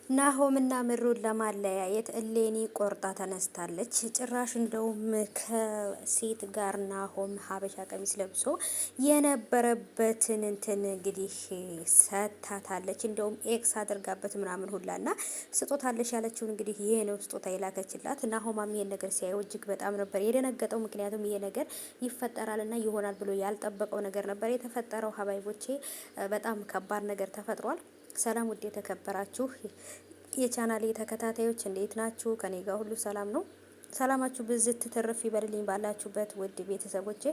ናሆምና ምሩን ለማለያየት እሌኒ ቆርጣ ተነስታለች። ጭራሽ እንደውም ከሴት ጋር ናሆም ሀበሻ ቀሚስ ለብሶ የነበረበትን እንትን እንግዲህ ሰታታለች። እንደውም ኤክስ አድርጋበት ምናምን ሁላና ስጦታለሽ ያለችውን እንግዲህ ይሄ ነው ስጦታ የላከችላት። ናሆማም ይሄን ነገር ሲያየው እጅግ በጣም ነበር የደነገጠው። ምክንያቱም ይሄ ነገር ይፈጠራልና ይሆናል ብሎ ያልጠበቀው ነገር ነበር የተፈጠረው። ሀባይቦቼ በጣም ከባድ ነገር ተፈጥሯል። ሰላም ውድ የተከበራችሁ የቻናሌ ተከታታዮች እንዴት ናችሁ? ከኔ ጋር ሁሉ ሰላም ነው። ሰላማችሁ ብዝት ትርፍ ይበልልኝ ባላችሁበት ውድ ቤተሰቦቼ።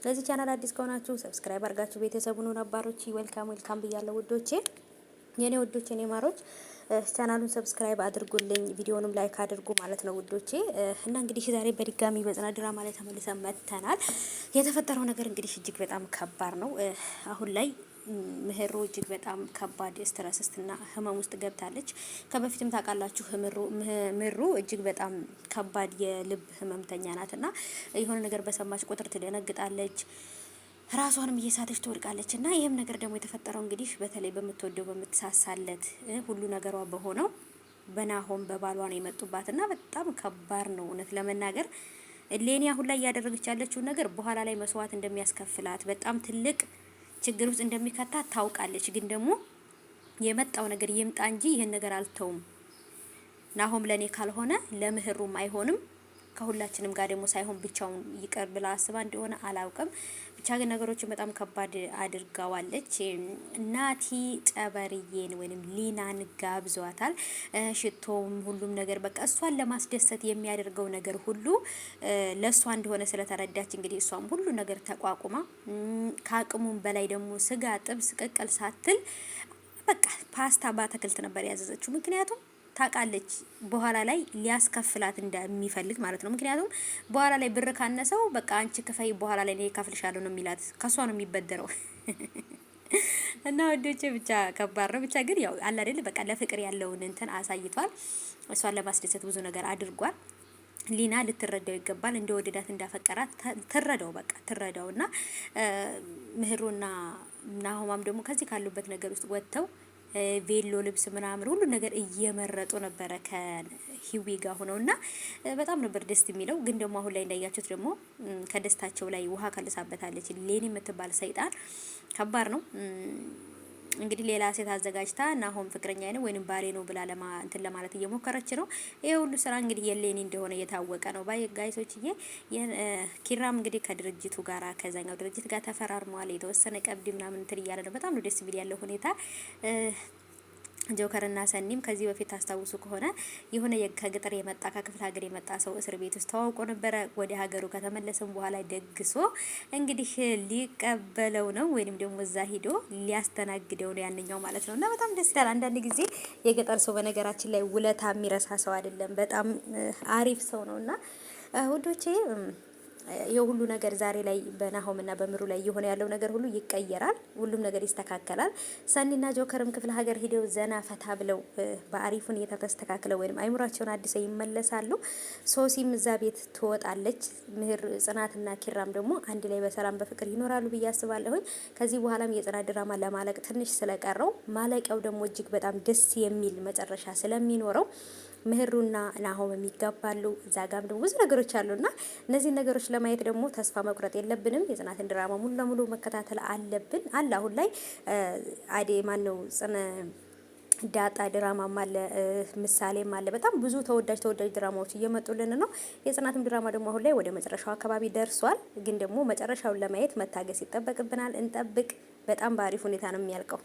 ለዚህ ቻናል አዲስ ከሆናችሁ ሰብስክራይብ አድርጋችሁ ቤተሰቡን ነባሮች ዌልካም ዌልካም ብያለሁ ውዶቼ፣ የኔ ውዶች፣ የኔ ማሮች። ቻናሉን ሰብስክራይብ አድርጉልኝ፣ ቪዲዮንም ላይክ አድርጉ ማለት ነው ውዶቼ። እና እንግዲህ ዛሬ በድጋሚ በጽናት ድራማ ላይ ተመልሰን መጥተናል። የተፈጠረው ነገር እንግዲህ እጅግ በጣም ከባድ ነው። አሁን ላይ ምህሩ እጅግ በጣም ከባድ ስትረስና ህመም ውስጥ ገብታለች። ከበፊትም ታውቃላችሁ ምሩ እጅግ በጣም ከባድ የልብ ህመምተኛ ናትና የሆነ ነገር በሰማች ቁጥር ትደነግጣለች፣ ራሷንም እየሳተች ትወድቃለች። እና ይህም ነገር ደግሞ የተፈጠረው እንግዲህ በተለይ በምትወደው በምትሳሳለት ሁሉ ነገሯ በሆነው በናሆም በባሏ ነው የመጡባትና በጣም ከባድ ነው እውነት ለመናገር። ሌኒ አሁን ላይ እያደረገች ያለችውን ነገር በኋላ ላይ መስዋዕት እንደሚያስከፍላት በጣም ትልቅ ችግር ውስጥ እንደሚከታት ታውቃለች። ግን ደግሞ የመጣው ነገር ይምጣ እንጂ ይሄን ነገር አልተውም። ናሆም ለኔ ካልሆነ ለምህሩም አይሆንም። ከሁላችንም ጋር ደግሞ ሳይሆን ብቻውን ይቀር ብላ አስባ እንደሆነ አላውቅም። ብቻ ግን ነገሮችን በጣም ከባድ አድርጋዋለች። ናቲ ጨበርዬን ወይንም ሊናን ጋብዟታል። ሽቶም ሁሉም ነገር በቃ እሷን ለማስደሰት የሚያደርገው ነገር ሁሉ ለእሷ እንደሆነ ስለተረዳች እንግዲህ እሷም ሁሉ ነገር ተቋቁማ ከአቅሙም በላይ ደግሞ ስጋ ጥብስ ቅቅል ሳትል በቃ ፓስታ በአትክልት ነበር ያዘዘችው። ምክንያቱም ታውቃለች በኋላ ላይ ሊያስከፍላት እንደሚፈልግ ማለት ነው። ምክንያቱም በኋላ ላይ ብር ካነሰው በቃ አንቺ ክፈይ በኋላ ላይ እኔ ከፍልሻለሁ ነው የሚላት። ከሷ ነው የሚበደረው። እና ወዶቼ ብቻ ከባድ ነው። ብቻ ግን ያው አለ አይደል በቃ ለፍቅር ያለውን እንትን አሳይቷል። እሷን ለማስደሰት ብዙ ነገር አድርጓል። ሊና ልትረዳው ይገባል። እንደወደዳት እንዳፈቀራት ትረዳው፣ በቃ ትረዳውና ምህሩና ናሆማም ደግሞ ከዚህ ካሉበት ነገር ውስጥ ወጥተው ቬሎ ልብስ ምናምን ሁሉ ነገር እየመረጡ ነበረ ከሂዊ ጋር ሆነውና በጣም ነበር ደስ የሚለው። ግን ደግሞ አሁን ላይ እንዳያችሁት ደግሞ ከደስታቸው ላይ ውሃ ከልሳበታለች ሌኒ የምትባል ሰይጣን። ከባድ ነው እንግዲህ ሌላ ሴት አዘጋጅታ ናሆም ፍቅረኛ ነው ወይንም ባሌ ነው ብላ እንትን ለማለት እየሞከረች ነው። ይሄ ሁሉ ስራ እንግዲህ የሌኒ እንደሆነ እየታወቀ ነው። ባይ ጋይሶችዬ ኪራም እንግዲህ ከድርጅቱ ጋራ ከዛኛው ድርጅት ጋር ተፈራርሟል። የተወሰነ ቀብድ ምናምን እንትን እያለ ነው። በጣም ነው ደስ የሚል ያለው ሁኔታ። ጆከርና ሰኒም ከዚህ በፊት ታስታውሱ ከሆነ የሆነ ከገጠር የመጣ ከክፍለ ሀገር የመጣ ሰው እስር ቤት ውስጥ ተዋውቆ ነበረ። ወደ ሀገሩ ከተመለሰም በኋላ ደግሶ እንግዲህ ሊቀበለው ነው ወይንም ደግሞ እዛ ሂዶ ሊያስተናግደው ነው ያንኛው ማለት ነው። እና በጣም ደስ ይላል። አንዳንድ ጊዜ የገጠር ሰው በነገራችን ላይ ውለታ የሚረሳ ሰው አይደለም። በጣም አሪፍ ሰው ነውና ውዶቼ የሁሉ ነገር ዛሬ ላይ በናሆምና በምሩ ላይ የሆነ ያለው ነገር ሁሉ ይቀየራል። ሁሉም ነገር ይስተካከላል። ሰኒና ጆከርም ክፍለ ሀገር ሄደው ዘና ፈታ ብለው በአሪፍ ሁኔታ ተስተካክለው ወይም አይምሯቸውን አድሰው ይመለሳሉ። ሶሲም እዛ ቤት ትወጣለች። ምህር ጽናትና ኪራም ደግሞ አንድ ላይ በሰላም በፍቅር ይኖራሉ ብዬ አስባለሁኝ። ከዚህ በኋላም የጽናት ድራማ ለማለቅ ትንሽ ስለቀረው ማለቂያው ደግሞ እጅግ በጣም ደስ የሚል መጨረሻ ስለሚኖረው ምህሩና ናሆም የሚጋባሉ። እዛ ጋም ደግሞ ብዙ ነገሮች አሉና እነዚህ ነገሮች ለማየት ደግሞ ተስፋ መቁረጥ የለብንም። የጽናትን ድራማ ሙሉ ለሙሉ መከታተል አለብን። አለ አሁን ላይ አዴ ማነው ዳጣ ድራማም አለ፣ ምሳሌም አለ። በጣም ብዙ ተወዳጅ ድራማዎች እየመጡልን ነው። የጽናትም ድራማ ደግሞ አሁን ላይ ወደ መጨረሻው አካባቢ ደርሷል። ግን ደግሞ መጨረሻውን ለማየት መታገስ ይጠበቅብናል። እንጠብቅ። በጣም በአሪፍ ሁኔታ ነው የሚያልቀው።